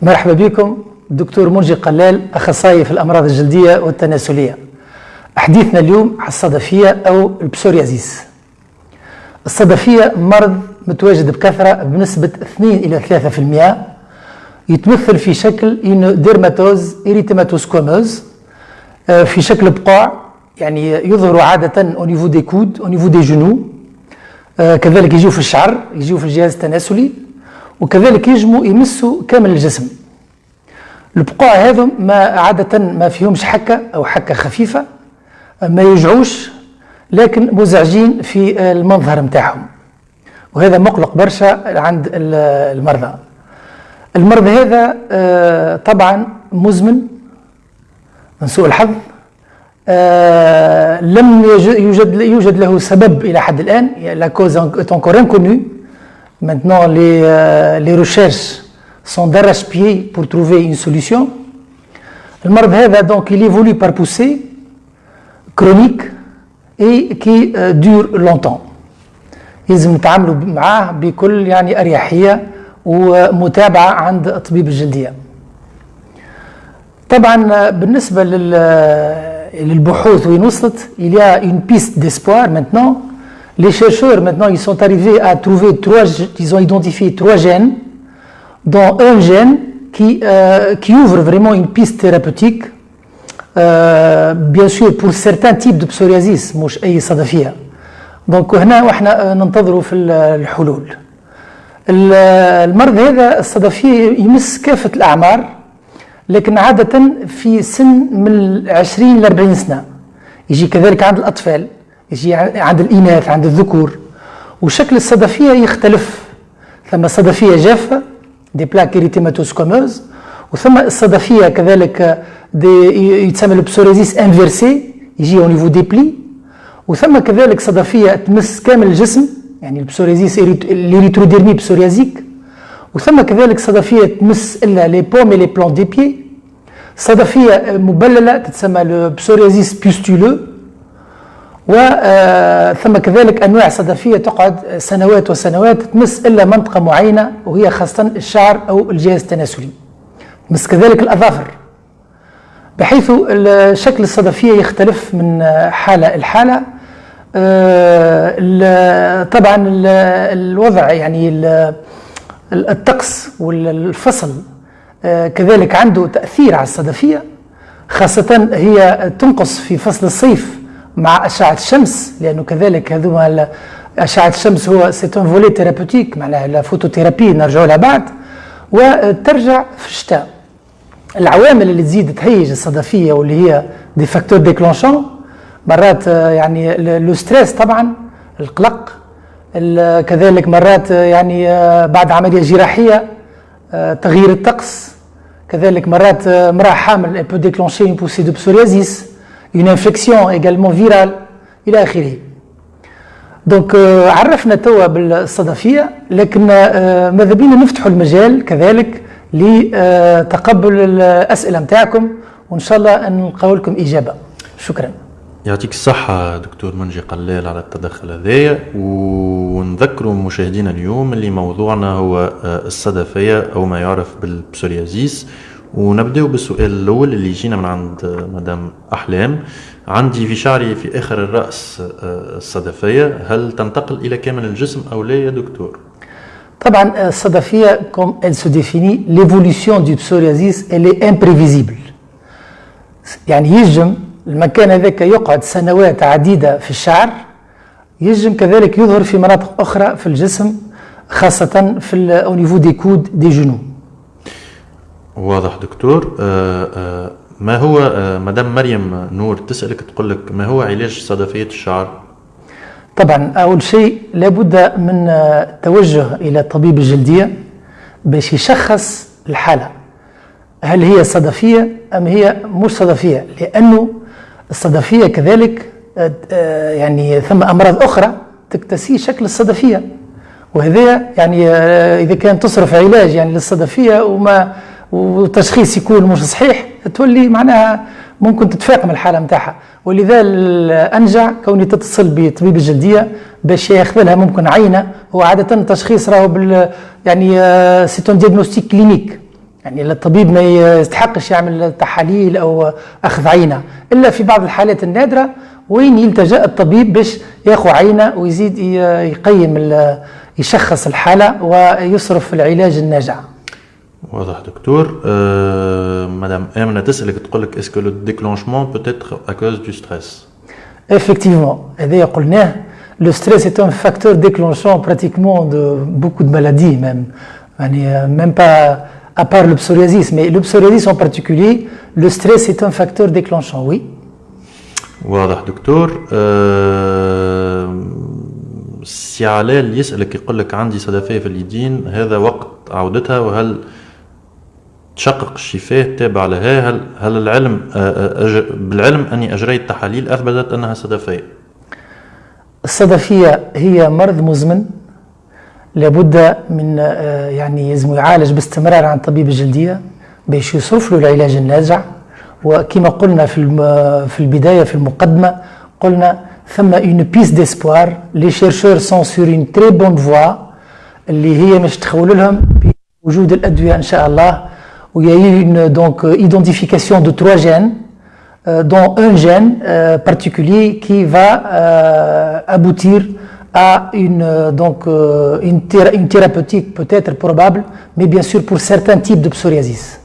مرحبا بكم. دكتور منجي قلال، أخصائي في الأمراض الجلدية والتناسلية. حديثنا اليوم على الصدفية أو البسوريازيس. الصدفية مرض متواجد بكثرة بنسبة 2 إلى 3%، يتمثل في شكل ديرماتوز إريتيماتوسكوموز في شكل بقع، يعني يظهر عادة au niveau des coudes, au niveau des genoux. كذلك يجيو في الشعر، يجيو في الجهاز التناسلي، وكذلك يمسوا كامل الجسم. البقع هذم عادة ما فيهمش حكة أو حكة خفيفة، ما يوجعوش لكن مزعجين في المنظر متاعهم، وهذا مقلق برشا عند المرضى. المرض هذا طبعا مزمن من سوء الحظ، لم يوجد له سبب إلى حد الآن. La cause est encore inconnue. Maintenant, les recherches sont d'arrache-pied pour trouver une solution. المرض هذا donc il évolue par poussée chronique et qui dure longtemps. لازم نتعاملوا معاه بكل يعني أريحية ومتابعة عند الطبيب الجلدية. طبعا بالنسبة للبحوث وين وصلت، il y a une piste d'espoir maintenant. Les chercheurs maintenant ils sont arrivés à trouver ils ont identifié 3 gènes, dont un gène qui ouvre vraiment une piste thérapeutique, bien sûr pour certains types de psoriasis مش أي صدفية. donc هنا وإحنا ننتظروا في الحلول. المرض هذا الصدفية يمس كافة الأعمار، لكن عادة في سن من 20 إلى 40 سنة. يجي كذلك عند الأطفال، يجي عند الإناث، عند الذكور. وشكل الصدفية يختلف، ثم صدفية جافة دي بلاك إريتيماتوسكوموز، وثم الصدفية كذلك يتسمى البسوريازيس انفيرسي، يجي au niveau des plis. وثم كذلك صدفية تمس كامل الجسم، يعني البسوريازيس الإريتروديرمي بسوريازيك. وثم كذلك صدفية تمس إلا لي بوم et les plans des pieds. صدفية مبللة تتسمى البسوريازيس بيستولو. وثم كذلك أنواع صدفية تقعد سنوات وسنوات تمس إلا منطقة معينة، وهي خاصة الشعر أو الجهاز التناسلي. تمس كذلك الأظافر، بحيث شكل الصدفية يختلف من حالة لحالة. طبعا الوضع يعني الطقس والفصل كذلك عنده تأثير على الصدفية، خاصة هي تنقص في فصل الصيف مع أشعة الشمس، لأنه كذلك هذوما أشعة الشمس هو سيتون فولي ثيرابوتيك، معناها لا فوتوثيرابي نرجعوا لها بعد، وترجع في الشتاء. العوامل اللي تزيد تهيج الصدفية واللي هي دي فاكتور ديكلونشون، مرات يعني لو ستريس، طبعا القلق، كذلك مرات يعني بعد عملية جراحية تغيير الطقس، كذلك مرات امرأة حامل peut déclencher une poussée de psoriasis, une infection également virale إلى آخره. دونك عرفنا توا بالصدفية، لكن ماذا بينا نفتحوا المجال كذلك لتقبل الأسئلة متاعكم، وإن شاء الله نلقاو لكم إجابة. شكرا. يعطيك الصحة دكتور منجي قلال على التدخل هذايا، ونذكروا مشاهدينا اليوم اللي موضوعنا هو الصدفية أو ما يعرف بالبسوريازيس. ونبدأ بالسؤال الأول اللي يجينا من عند مدام أحلام. عندي في شعري في آخر الرأس الصدفية، هل تنتقل إلى كامل الجسم أو لا يا دكتور؟ طبعا الصدفية comme elle se définit, l'évolution du psoriasis elle est imprévisible. يعني يجم المكان هذاك يقعد سنوات عديدة في الشعر، يجم كذلك يظهر في مناطق أخرى في الجسم، خاصة في au niveau des coudes des genoux. واضح دكتور. ما هو مدام مريم نور تسألك تقول لك ما هو علاج صدفية الشعر؟ طبعا أول شيء لابد من توجه إلى طبيب الجلدية باش يشخص الحالة، هل هي صدفية أم هي مش صدفية، لأنه الصدفية كذلك يعني ثم أمراض أخرى تكتسي شكل الصدفية، وهذا يعني إذا كان تصرف علاج يعني للصدفية وتشخيص يكون مش صحيح، تولي معناها ممكن تتفاقم الحالة متاعها. ولذا الأنجع كوني تتصل بطبيب الجلدية باش ياخذ لها ممكن عينة. هو عادة التشخيص راهو يعني سيتون دياغنوستيك كلينيك، يعني الطبيب ما يستحقش يعمل تحاليل أو أخذ عينة إلا في بعض الحالات النادرة وين يلتجأ الطبيب باش ياخذ عينة ويزيد يقيم يشخص الحالة ويصرف العلاج الناجع. واضح دكتور. مدام آمنة تسألك تقول لك est-ce que le déclenchement peut être à cause du stress? Effectivement, هذا قلناه. Le stress est un facteur déclenchant pratiquement de beaucoup de maladies même. يعني même pas à part le psoriasis, mais le psoriasis en particulier, le stress est un facteur déclenchant, oui. واضح دكتور. سي علال يسألك يقول لك عندي صدفية في اليدين، هذا وقت عودتها وهل تشقق الشفاه تابع لها؟ هل العلم بالعلم أني أجريت تحاليل أثبتت أنها صدفية؟ الصدفية هي مرض مزمن لابد من يعني لازم يعالج باستمرار عن طبيب الجلدية باش يصرف له العلاج الناجع. وكما قلنا في البداية في المقدمة قلنا ثم une piste d'espoir. Les chercheurs sont sur une très bonne voie اللي هي مش تخول لهم بوجود الأدوية إن شاء الله. Il y a eu une donc identification de 3 gènes dont un gène particulier qui va aboutir à une thérapeutique peut-être probable, mais bien sûr pour certains types de psoriasis.